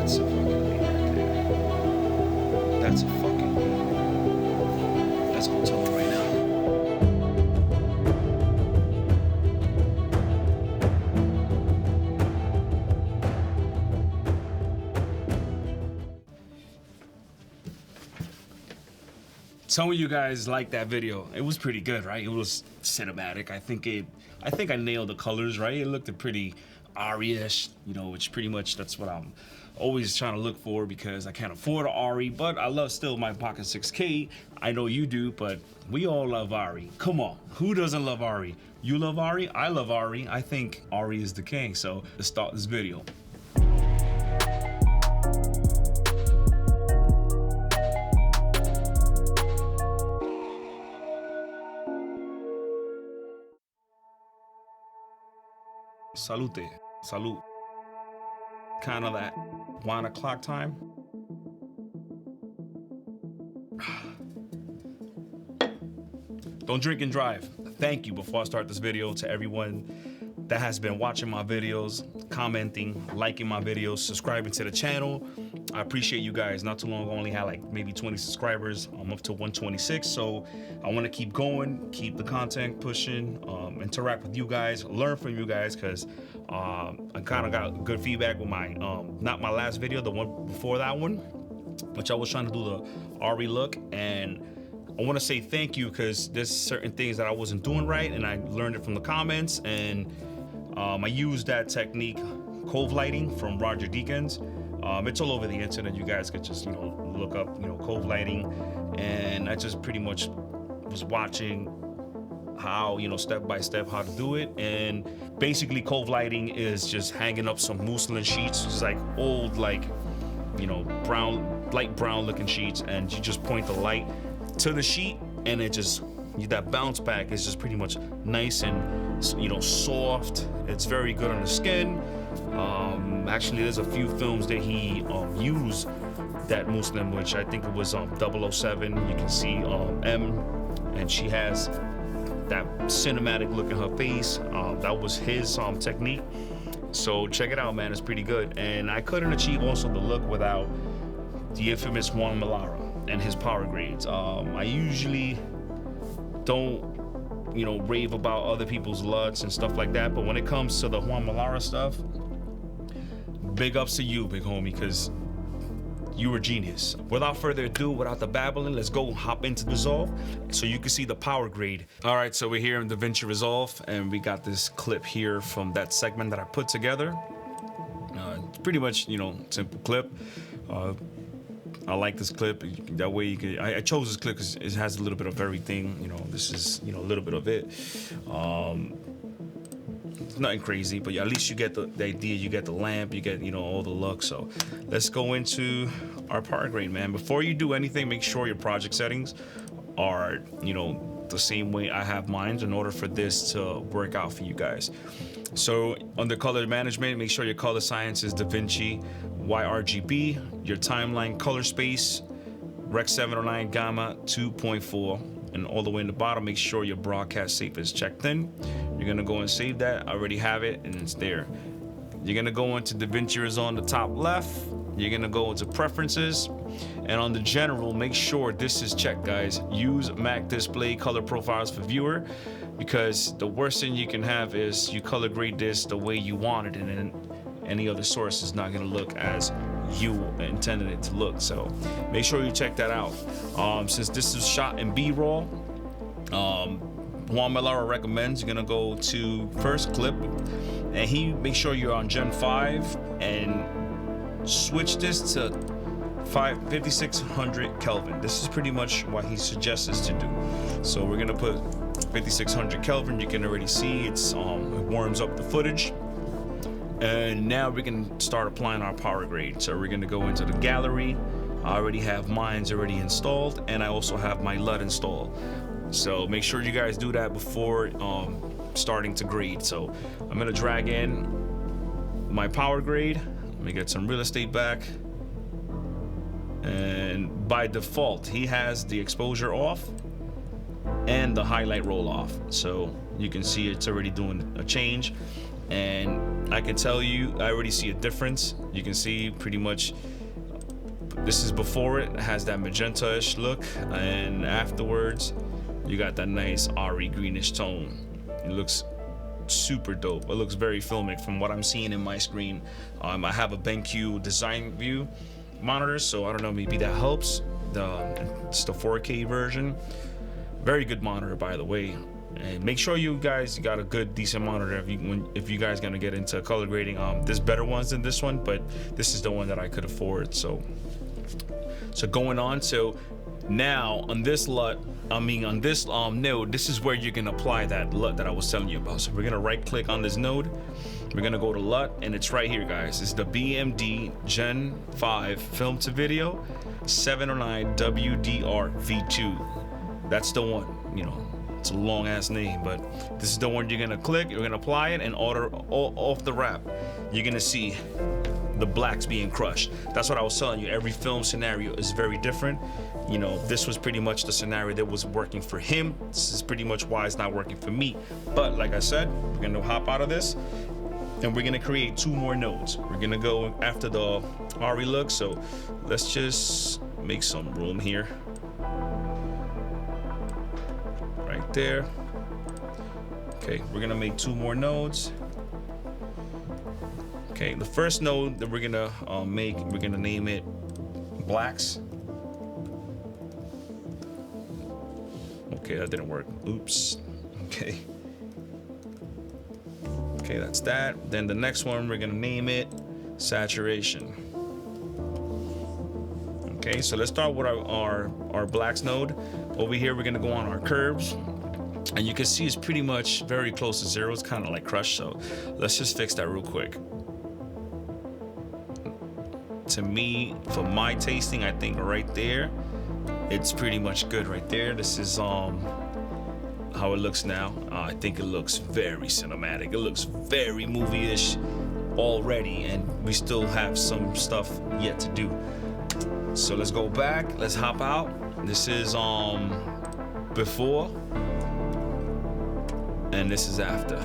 That's a fucking lead right there. That's a fucking lead. Let's go tell him right now. Some of you guys liked that video. It was pretty good, right? It was cinematic. I think I nailed the colors, right? It looked pretty Arri-ish, you know, which pretty much that's what I'm always trying to look for because I can't afford an Arri, but I love still my Pocket 6K. I know you do, but we all love Arri. Come on, who doesn't love Arri? You love Arri? I love Arri. I think Arri is the king. So let's start this video. Salute, salute. Kind of that 1 o'clock time. Don't drink and drive. Thank you before I start this video to everyone that has been watching my videos, commenting, liking my videos, subscribing to the channel. I appreciate you guys. Not too long ago, I only had like maybe 20 subscribers. I'm up to 126, so I want to keep going, keep the content pushing, interact with you guys, learn from you guys, because I kind of got good feedback with my, not my last video, the one before that one, which I was trying to do the Arri look, and I want to say thank you because there's certain things that I wasn't doing right, and I learned it from the comments, and I used that technique, Cove Lighting from Roger Deakins. It's all over the internet. You guys could just, you know, look up, you know, Cove Lighting, and I just pretty much was watching how, you know, step by step how to do it. And basically Cove Lighting is just hanging up some muslin sheets, just like old, like, you know, brown, light brown looking sheets, and you just point the light to the sheet, and it just, that bounce back is just pretty much nice and, you know, soft. It's very good on the skin. Actually, there's a few films that he used that muslin, which I think it was 007. You can see M, and she has that cinematic look in her face. That was his technique. So check it out, man. It's pretty good. And I couldn't achieve also the look without the infamous Juan Malara and his power grades. I usually don't, you know, rave about other people's LUTs and stuff like that, but when it comes to the Juan Malara stuff, big ups to you, big homie, because you were genius. Without further ado, without the babbling, let's go hop into Resolve so you can see the power grade. All right, so we're here in Davinci Resolve, and we got this clip here from that segment that I put together. It's pretty much, you know, simple clip. I like this clip. That way you can, I chose this clip because it has a little bit of everything. You know, this is, you know, a little bit of it. It's nothing crazy, but at least you get the idea. You get the lamp, you get, you know, all the look. So let's go into our power grade, man. Before you do anything, make sure your project settings are, you know, the same way I have mine in order for this to work out for you guys. So under color management, make sure your color science is Davinci YRGB, your timeline color space, Rec 709 Gamma 2.4, and all the way in the bottom, make sure your broadcast safe is checked in. You're gonna go and save that. I already have it, and it's there. You're gonna go into Davinci Resolve on the top left. You're gonna go into preferences, and on the general, make sure this is checked, guys. Use Mac display color profiles for viewer, because the worst thing you can have is you color grade this the way you want it, and then any other source is not gonna look as you intended it to look. So make sure you check that out. Since this is shot in B-roll, Juan Malara recommends you're gonna go to first clip, and he makes sure you're on Gen 5 and switch this to 5600 Kelvin. This is pretty much what he suggests us to do. So we're gonna put 5600 Kelvin. You can already see it's it warms up the footage. And now we can start applying our power grade. So we're gonna go into the gallery, I already have mine's already installed, and I also have my LUT installed. So make sure you guys do that before starting to grade. So I'm gonna drag in my power grade. Let me get some real estate back. And by default, he has the exposure off and the highlight roll off. So you can see it's already doing a change. And I can tell you, I already see a difference. You can see pretty much, this is before it has that magenta-ish look, and afterwards, you got that nice Arri greenish tone. It looks super dope. It looks very filmic from what I'm seeing in my screen. I have a BenQ design view monitor, so I don't know, maybe that helps. It's the 4K version. Very good monitor, by the way. And make sure you guys got a good, decent monitor if you guys gonna get into color grading. There's better ones than this one, but this is the one that I could afford. So going on, so now on this LUT, on this node, this is where you're gonna apply that LUT that I was telling you about. So we're gonna right click on this node, we're gonna go to LUT, and it's right here, guys. It's the BMD Gen 5 film to video 709 WDR V2. That's the one, you know. It's a long ass name, but this is the one you're gonna click, you're gonna apply it, and off the wrap, you're gonna see the blacks being crushed. That's what I was telling you. Every film scenario is very different. You know, this was pretty much the scenario that was working for him. This is pretty much why it's not working for me. But like I said, we're gonna hop out of this, and we're gonna create 2 more nodes. We're gonna go after the Arri look, so let's just make some room here. Right there. Okay, we're gonna make 2 more nodes. Okay, the first node that we're gonna we're gonna name it blacks. Okay, that didn't work. Oops. Okay. Okay, that's that. Then the next one, we're gonna name it saturation. Okay, so let's start with our blacks node. Over here, we're gonna go on our curves. And you can see it's pretty much very close to 0. It's kind of like crushed, so let's just fix that real quick. To me, for my tasting, I think right there, it's pretty much good right there. This is how it looks now. I think it looks very cinematic. It looks very movie-ish already, and we still have some stuff yet to do. So let's go back, let's hop out. This is before, and this is after.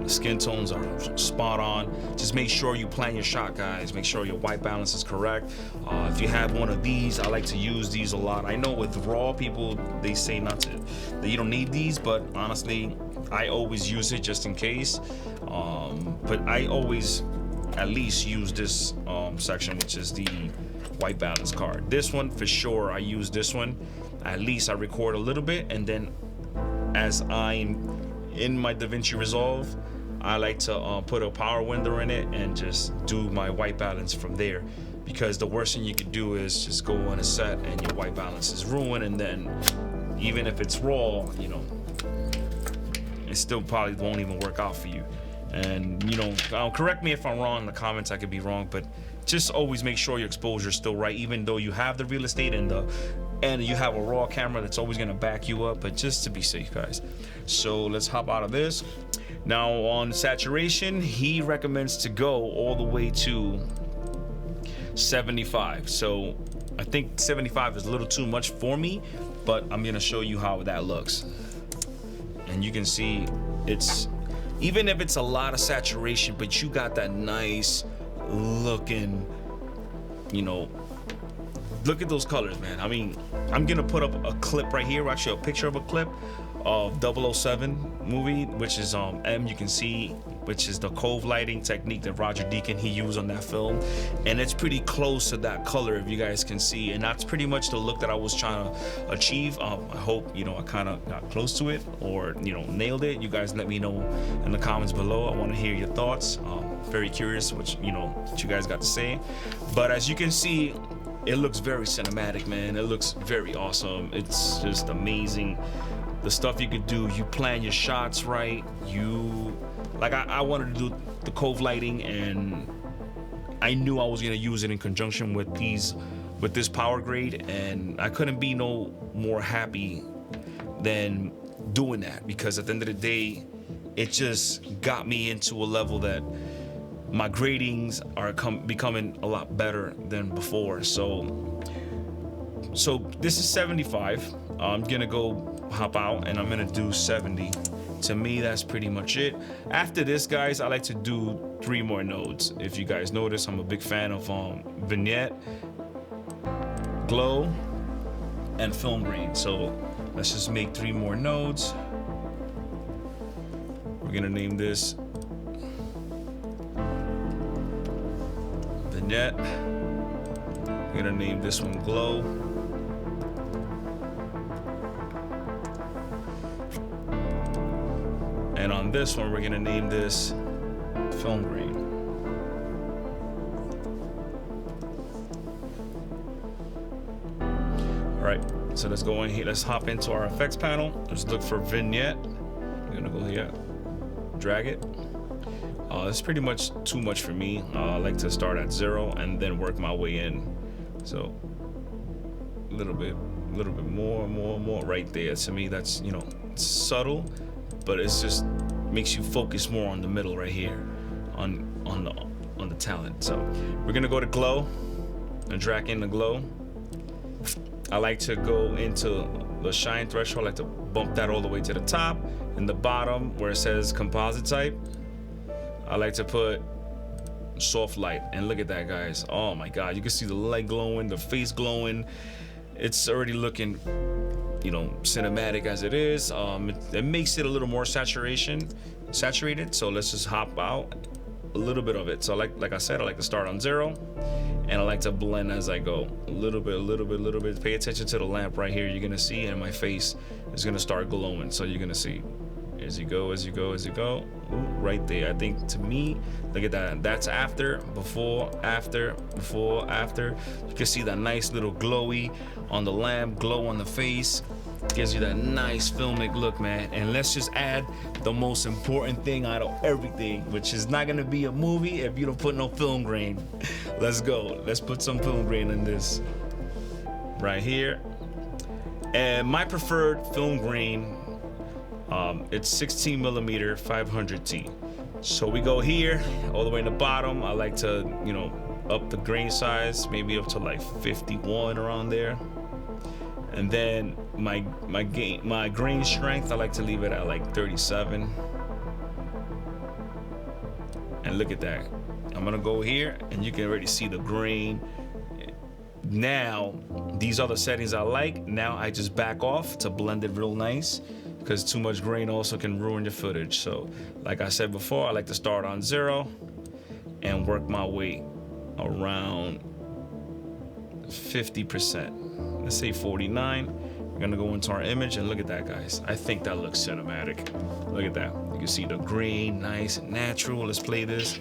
The skin tones are spot on. Just make sure you plan your shot, guys. Make sure your white balance is correct. If you have one of these, I like to use these a lot. I know with raw people, they say not to, that you don't need these, but honestly, I always use it just in case. But I always at least use this section, which is the white balance card. This one for sure, I use this one. At least I record a little bit, and then as I'm in my Davinci Resolve, I like to put a power window in it and just do my white balance from there, because the worst thing you could do is just go on a set and your white balance is ruined, and then even if it's raw, you know, it still probably won't even work out for you. And you know, correct me if I'm wrong in the comments, I could be wrong, but just always make sure your exposure is still right, even though you have the real estate and you have a raw camera that's always gonna back you up, but just to be safe, guys. So let's hop out of this. Now on saturation, he recommends to go all the way to 75. So I think 75 is a little too much for me, but I'm gonna show you how that looks. And you can see it's, even if it's a lot of saturation, but you got that nice looking, you know, look at those colors, man. I mean, I'm gonna put up a clip right here, actually a picture of a clip of 007 movie, which is you can see, which is the Cove Lighting technique that Roger Deakins he used on that film, and it's pretty close to that color, if you guys can see, and that's pretty much the look that I was trying to achieve. I hope, you know, I kind of got close to it, or, you know, nailed it. You guys let me know in the comments below. I want to hear your thoughts. Very curious what you guys got to say. But as you can see, it looks very cinematic, man. It looks very awesome. It's just amazing. The stuff you could do, you plan your shots right. I wanted to do the Cove Lighting, and I knew I was gonna use it in conjunction with this power grade, and I couldn't be no more happy than doing that, because at the end of the day, it just got me into a level that my gradings are becoming a lot better than before. So this is 75. I'm gonna go hop out and I'm gonna do 70. To me, that's pretty much it. After this, guys, I like to do 3 more nodes. If you guys notice, I'm a big fan of vignette, glow, and film grain. So let's just make 3 more nodes. We're gonna name this vignette. We're gonna name this one glow. And on this one, we're gonna name this film grain. All right, so let's go in here. Let's hop into our effects panel. Let's look for vignette. We're gonna go here, drag it. It's pretty much too much for me. I like to start at 0 and then work my way in. So a little bit more right there. To me, that's, you know, subtle, but it's just makes you focus more on the middle right here, on the talent. So we're gonna go to glow and drag in the glow. I like to go into the shine threshold. I like to bump that all the way to the top. In the bottom where it says composite type, I like to put soft light. And look at that, guys. Oh my God, you can see the light glowing, the face glowing. It's already looking, you know, cinematic as it is. It makes it a little more saturated. So let's just hop out a little bit of it. So like I said, I like to start on 0, and I like to blend as I go. A little bit. Pay attention to the lamp right here. You're gonna see, and my face is gonna start glowing. So you're gonna see as you go. Ooh, right there. I think, to me, look at that. That's after, before, after, before, after. You can see that nice little glowy on the lamp, glow on the face. Gives you that nice filmic look, man. And let's just add the most important thing out of everything, which is not gonna be a movie if you don't put no film grain. Let's go. Let's put some film grain in this right here. And my preferred film grain, it's 16 millimeter 500T. So we go here all the way in the bottom. I like to, you know, up the grain size, maybe up to like 51 around there. And then my grain strength, I like to leave it at like 37. And look at that. I'm gonna go here and you can already see the grain. Now, these other settings I like, now I just back off to blend it real nice, because too much grain also can ruin your footage. So like I said before, I like to start on 0 and work my way around 50%. Let's say 49. We're gonna go into our image and look at that, guys. I think that looks cinematic. Look at that. You can see the green, nice and natural. Let's play this.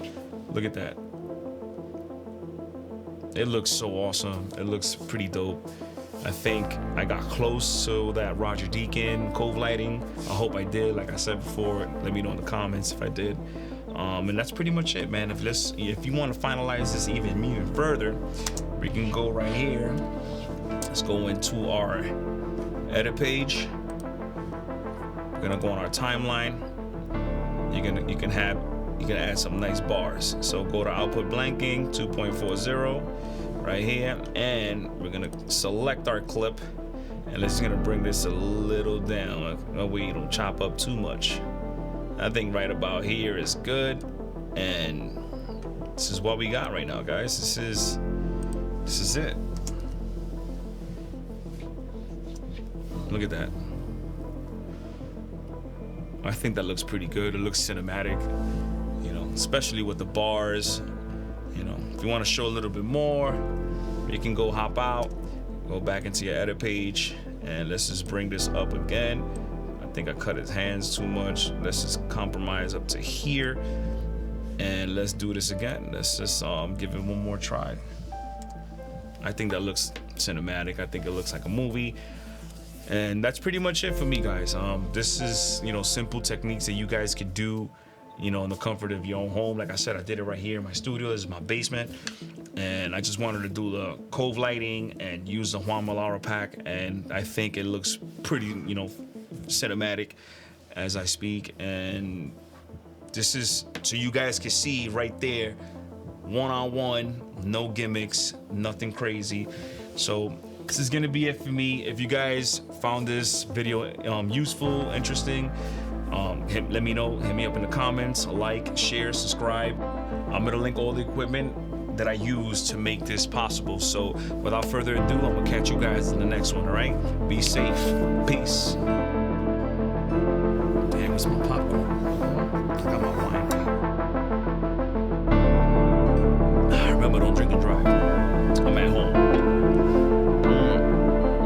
Look at that. It looks so awesome. It looks pretty dope. I think I got close to that Roger Deakins Cove Lighting. I hope I did. Like I said before, let me know in the comments if I did. And that's pretty much it, man. If you want to finalize this even further, we can go right here. Let's go into our edit page. We're gonna go on our timeline. You can add some nice bars. So go to output blanking 2.40 right here, and we're gonna select our clip, and it's gonna bring this a little down. That way you don't chop up too much. I think right about here is good, and this is what we got right now, guys. This is it. Look at that. I think that looks pretty good. It looks cinematic, you know, especially with the bars. You know, if you want to show a little bit more, you can go hop out, go back into your edit page, and let's just bring this up again. I think I cut his hands too much. Let's just compromise up to here, and let's do this again. Let's just give it one more try. I think that looks cinematic. I think it looks like a movie. And that's pretty much it for me, guys. This is, you know, simple techniques that you guys could do you know, in the comfort of your own home. Like I said, I did it right here in my studio. This is my basement. And I just wanted to do the Cove Lighting and use the Juan Malara pack. And I think it looks pretty, you know, cinematic as I speak. And this is so you guys can see right there, one-on-one, no gimmicks, nothing crazy. So this is gonna be it for me. If you guys found this video useful, interesting, let me know. Hit me up in the comments, like, share, subscribe. I'm gonna link all the equipment that I use to make this possible. So without further ado, I'm gonna catch you guys in the next one, all right? Be safe. Peace. Damn, where's my popcorn? I got my wine. Remember, don't drink and drive. I'm at home.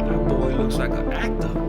That boy looks like an actor.